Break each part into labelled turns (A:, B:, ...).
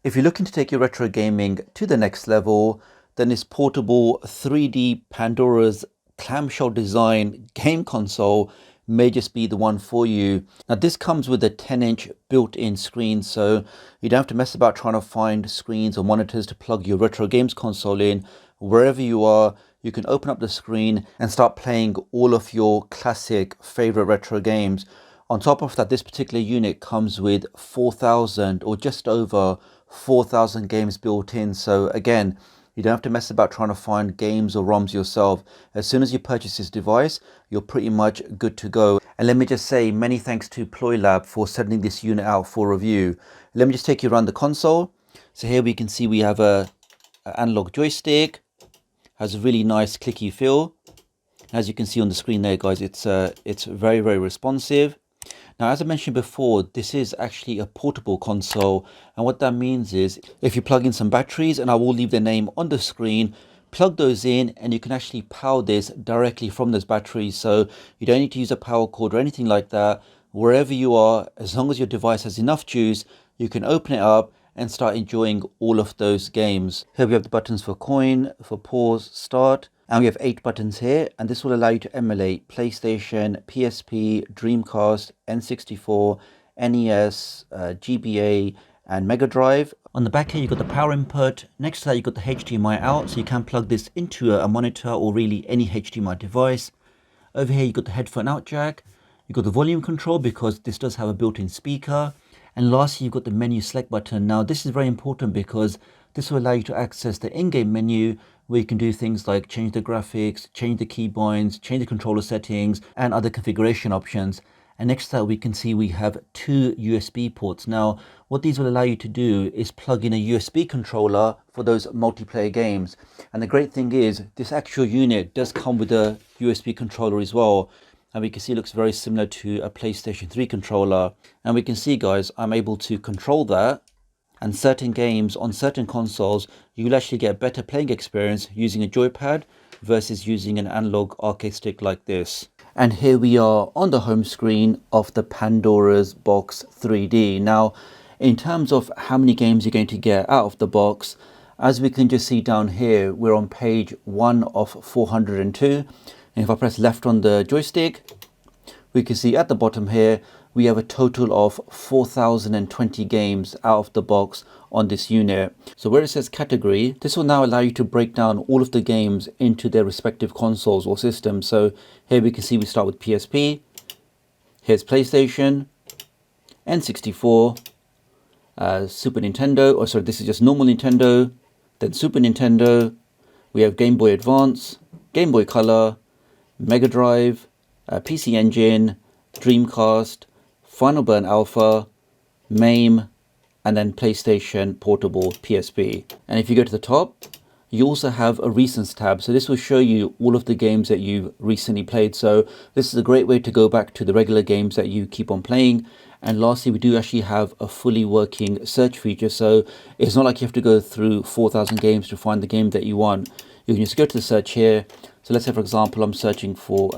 A: If you're looking to take your retro gaming to the next level, then this portable 3D Pandora's clamshell design game console may just be the one for you. Now this comes with a 10-inch built-in screen, so you don't have to mess about trying to find screens or monitors to plug your retro games console in. Wherever you are, you can open up the screen and start playing all of your classic favorite retro games. On top of that, this particular unit comes with 4,000 or just over 4,000 games built in. So again, you don't have to mess about trying to find games or ROMs yourself. As soon as you purchase this device, you're pretty much good to go. And let me just say many thanks to PloyLab for sending this unit out for review. Let me just take you around the console. So here we can see we have a analog joystick. Has a really nice clicky feel. As you can see on the screen there, guys, it's very, very responsive. Now, as I mentioned before, this is actually a portable console, and what that means is if you plug in some batteries, and I will leave their name on the screen, plug those in and you can actually power this directly from those batteries. So you don't need to use a power cord or anything like that. Wherever you are, as long as your device has enough juice, you can open it up and start enjoying all of those games. Here we have the buttons for coin, for pause, start. And we have 8 buttons here, and this will allow you to emulate PlayStation, PSP, Dreamcast, N64, NES, GBA, and Mega Drive. On the back here, you've got the power input. Next to that, you've got the HDMI out, so you can plug this into a monitor or really any HDMI device. Over here, you've got the headphone out jack. You've got the volume control because this does have a built-in speaker. And lastly, you've got the menu select button. Now, this is very important because this will allow you to access the in-game menu where you can do things like change the graphics, change the keybinds, change the controller settings, and other configuration options. And next to that, we can see we have 2 USB ports. Now, what these will allow you to do is plug in a USB controller for those multiplayer games. And the great thing is, this actual unit does come with a USB controller as well. And we can see it looks very similar to a PlayStation 3 controller. And we can see, guys, I'm able to control that. And certain games on certain consoles, you'll actually get a better playing experience using a joypad versus using an analog arcade stick like this. And here we are on the home screen of the Pandora's Box 3D. Now, in terms of how many games you're going to get out of the box, as we can just see down here, we're on page 1 of 402. And if I press left on the joystick, we can see at the bottom here, we have a total of 4,020 games out of the box on this unit. So where it says category, this will now allow you to break down all of the games into their respective consoles or systems. So here we can see we start with PSP, here's PlayStation, N64, Super Nintendo, or sorry, this is just normal Nintendo, then Super Nintendo, we have Game Boy Advance, Game Boy Color, Mega Drive, PC Engine, Dreamcast, Final Burn Alpha, MAME, and then PlayStation Portable PSP. And if you go to the top, you also have a recents tab. So this will show you all of the games that you've recently played. So this is a great way to go back to the regular games that you keep on playing. And lastly, we do actually have a fully working search feature. So it's not like you have to go through 4,000 games to find the game that you want. You can just go to the search here. So let's say, for example, I'm searching for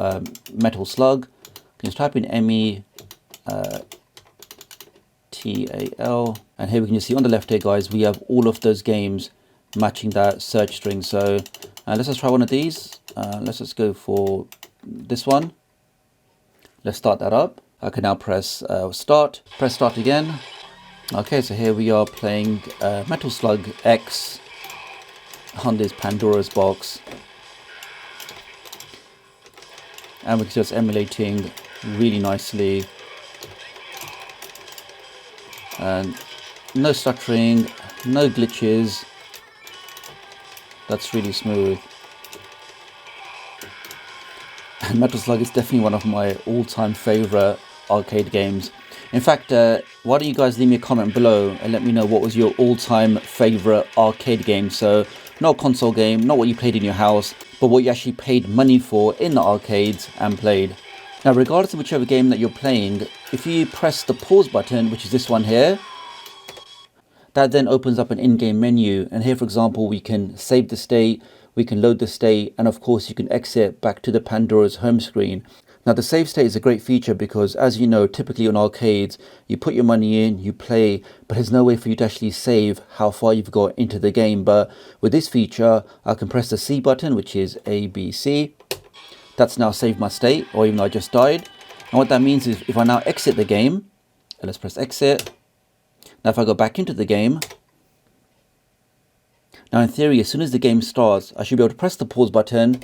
A: Metal Slug. You can just type in METAL, and here we can just see on the left here, guys, we have all of those games matching that search string. So let's just try one of these. Let's just go for this one. Let's start that up. I can now press start. Press start again. Okay, so here we are playing Metal Slug X on this Pandora's box. And we're just emulating really nicely. And no stuttering, no glitches. That's really smooth. And Metal Slug is definitely one of my all-time favorite arcade games. In fact, why don't you guys leave me a comment below and let me know what was your all-time favorite arcade game. So not a console game, not what you played in your house, but what you actually paid money for in the arcades and played. Now, regardless of whichever game that you're playing, if you press the pause button, which is this one here, that then opens up an in-game menu. And here, for example, we can save the state, we can load the state, and of course you can exit back to the Pandora's home screen. Now the save state is a great feature because, as you know, typically on arcades, you put your money in, you play, but there's no way for you to actually save how far you've got into the game. But with this feature, I can press the C button, which is A, B, C. That's now saved my state, or even though I just died. And what that means is if I now exit the game, let's press exit. Now if I go back into the game, now in theory, as soon as the game starts, I should be able to press the pause button,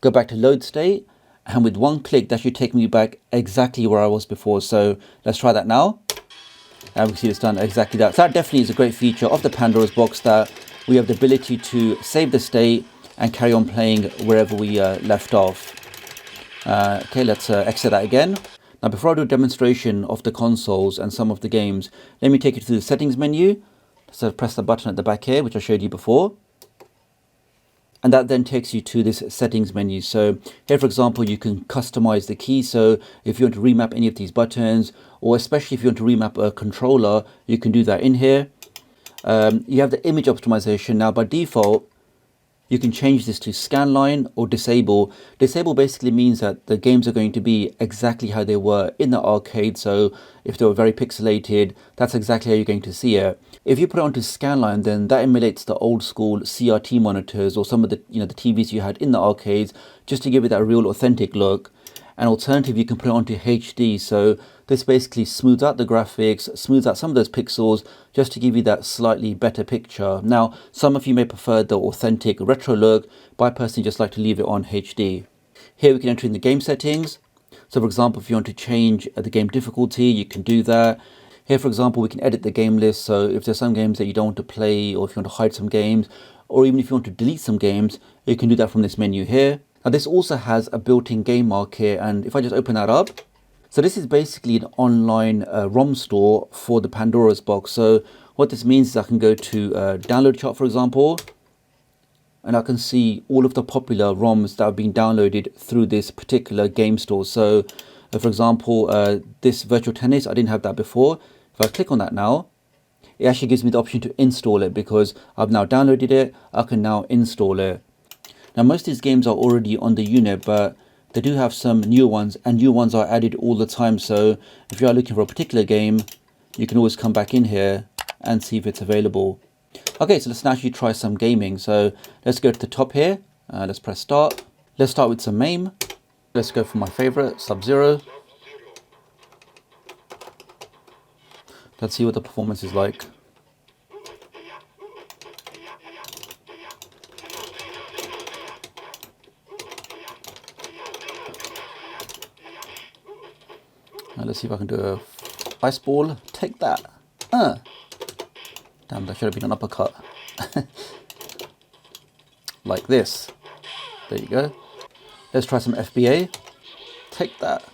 A: go back to load state, and with one click, that should take me back exactly where I was before. So let's try that now. And we can see it's done exactly that. So that definitely is a great feature of the Pandora's box, that we have the ability to save the state and carry on playing wherever we left off. Okay, let's exit that again. Now before I do a demonstration of the consoles and some of the games, let me take you to the settings menu. So press the button at the back here, which I showed you before. And that then takes you to this settings menu. So here, for example, you can customize the key. So if you want to remap any of these buttons, or especially if you want to remap a controller, you can do that in here. You have the image optimization. Now by default, you can change this to scanline or disable. Disable basically means that the games are going to be exactly how they were in the arcade. So if they were very pixelated, that's exactly how you're going to see it. If you put it onto scanline, then that emulates the old school CRT monitors or some of the the TVs you had in the arcades, just to give it that real authentic look. And alternative, you can put it onto HD. So this basically smooths out the graphics, smooths out some of those pixels, just to give you that slightly better picture. Now, some of you may prefer the authentic retro look, but I personally just like to leave it on HD. Here we can enter in the game settings. So for example, if you want to change the game difficulty, you can do that. Here, for example, we can edit the game list. So if there's some games that you don't want to play, or if you want to hide some games, or even if you want to delete some games, you can do that from this menu here. Now this also has a built-in game market, and if I just open that up, so this is basically an online ROM store for the Pandora's box. So what this means is I can go to download chart, for example, and I can see all of the popular ROMs that have been downloaded through this particular game store. So for example, this virtual tennis, I didn't have that before. If I click on that now, it actually gives me the option to install it because I've now downloaded it. I can now install it. Now most of these games are already on the unit, but they do have some new ones, and new ones are added all the time. So if you are looking for a particular game, you can always come back in here and see if it's available. Okay, so let's now actually try some gaming. So let's go to the top here. Let's press start. Let's start with some MAME. Let's go for my favorite, Sub-Zero. Let's see what the performance is like. Now let's see if I can do a ice ball. Take that. Damn, that should have been an uppercut. Like this. There you go. Let's try some FBA. Take that.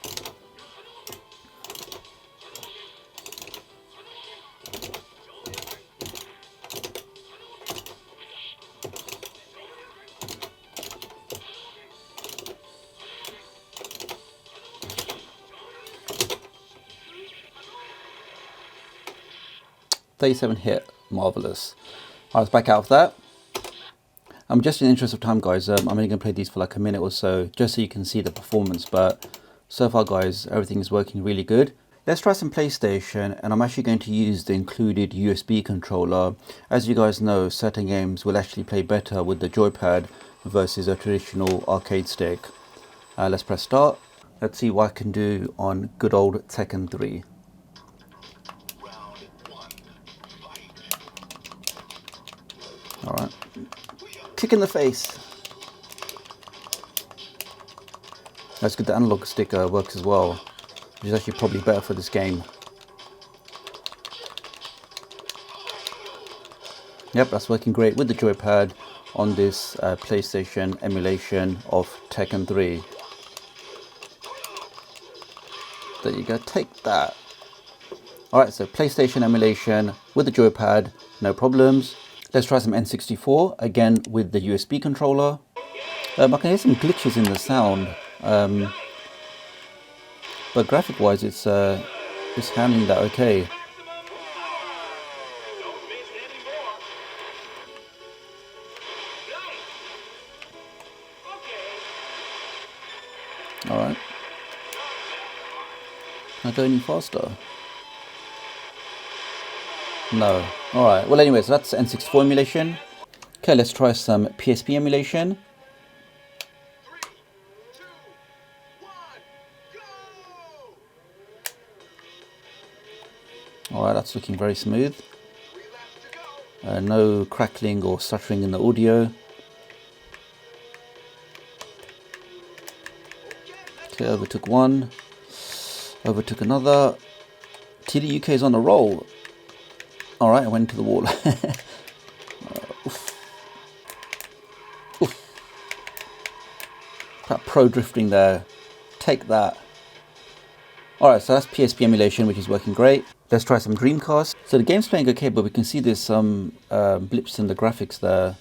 A: .37 hit, marvelous. I was back out of that. Just in the interest of time, guys, I'm only going to play these for like a minute or so, just so you can see the performance. But so far, guys, everything is working really good. Let's try some PlayStation, and I'm actually going to use the included USB controller. As you guys know, certain games will actually play better with the joypad versus a traditional arcade stick. Let's press start. Let's see what I can do on good old Tekken 3. Alright. Kick in the face. That's good, the analog stick works as well, which is actually probably better for this game. Yep, that's working great with the joypad on this PlayStation emulation of Tekken 3. There you go, take that. Alright, so PlayStation emulation with the joypad, no problems. Let's try some N64, again with the USB controller. I can hear some glitches in the sound, but graphic wise it's handling that okay. Alright, Can I go any faster? No. Alright, well anyway, so that's N64 emulation. Okay, let's try some Psp emulation. Alright, that's looking very smooth. No crackling or stuttering in the audio. Okay, overtook one. Overtook another. tdoctoruk is on a roll. Alright, I went to the wall. Oof. Oof. That pro drifting there. Take that. Alright, so that's Psp emulation, which is working great. Let's try some Dreamcast. So the game's playing okay, but we can see there's some blips in the graphics there.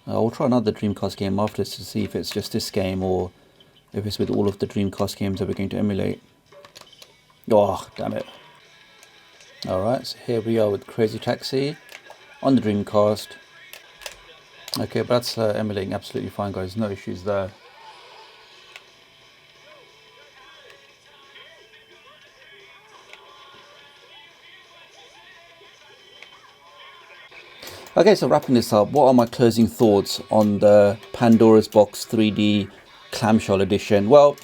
A: We'll try another Dreamcast game after this to see if it's just this game or if it's with all of the Dreamcast games that we're going to emulate. Oh, damn it. Alright, so here we are with Crazy Taxi on the Dreamcast. Okay, but that's emulating absolutely fine, guys. No issues there. Okay, so wrapping this up, what are my closing thoughts on the Pandora's Box 3D Clamshell Edition? Well,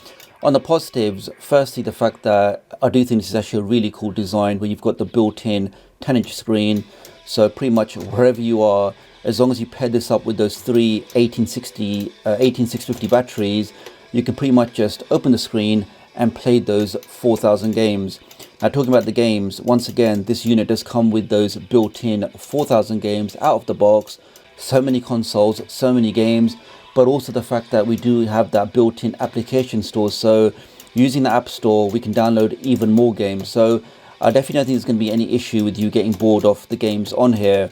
A: on the positives, firstly, the fact that I do think this is actually a really cool design where you've got the built-in 10-inch screen. So pretty much wherever you are, as long as you pair this up with those three 18650 batteries, you can pretty much just open the screen and play those 4,000 games. Now, talking about the games, once again, this unit does come with those built-in 4,000 games out of the box. So many consoles, so many games, but also the fact that we do have that built-in application store. So using the App Store, we can download even more games. So I definitely don't think there's going to be any issue with you getting bored of the games on here.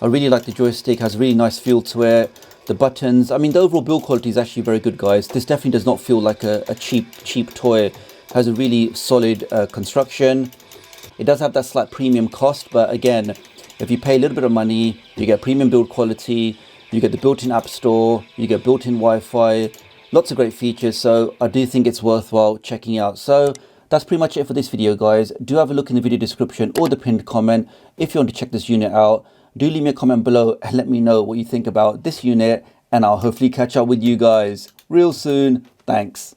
A: I really like the joystick, has a really nice feel to it. The buttons, I mean, the overall build quality is actually very good, guys. This definitely does not feel like a cheap toy. Has a really solid construction. It does have that slight premium cost, but again, if you pay a little bit of money, you get premium build quality, you get the built-in App Store, you get built-in Wi-Fi, lots of great features. So I do think it's worthwhile checking out. So that's pretty much it for this video, guys. Do have a look in the video description or the pinned comment if you want to check this unit out. Do leave me a comment below and let me know what you think about this unit, and I'll hopefully catch up with you guys real soon. Thanks.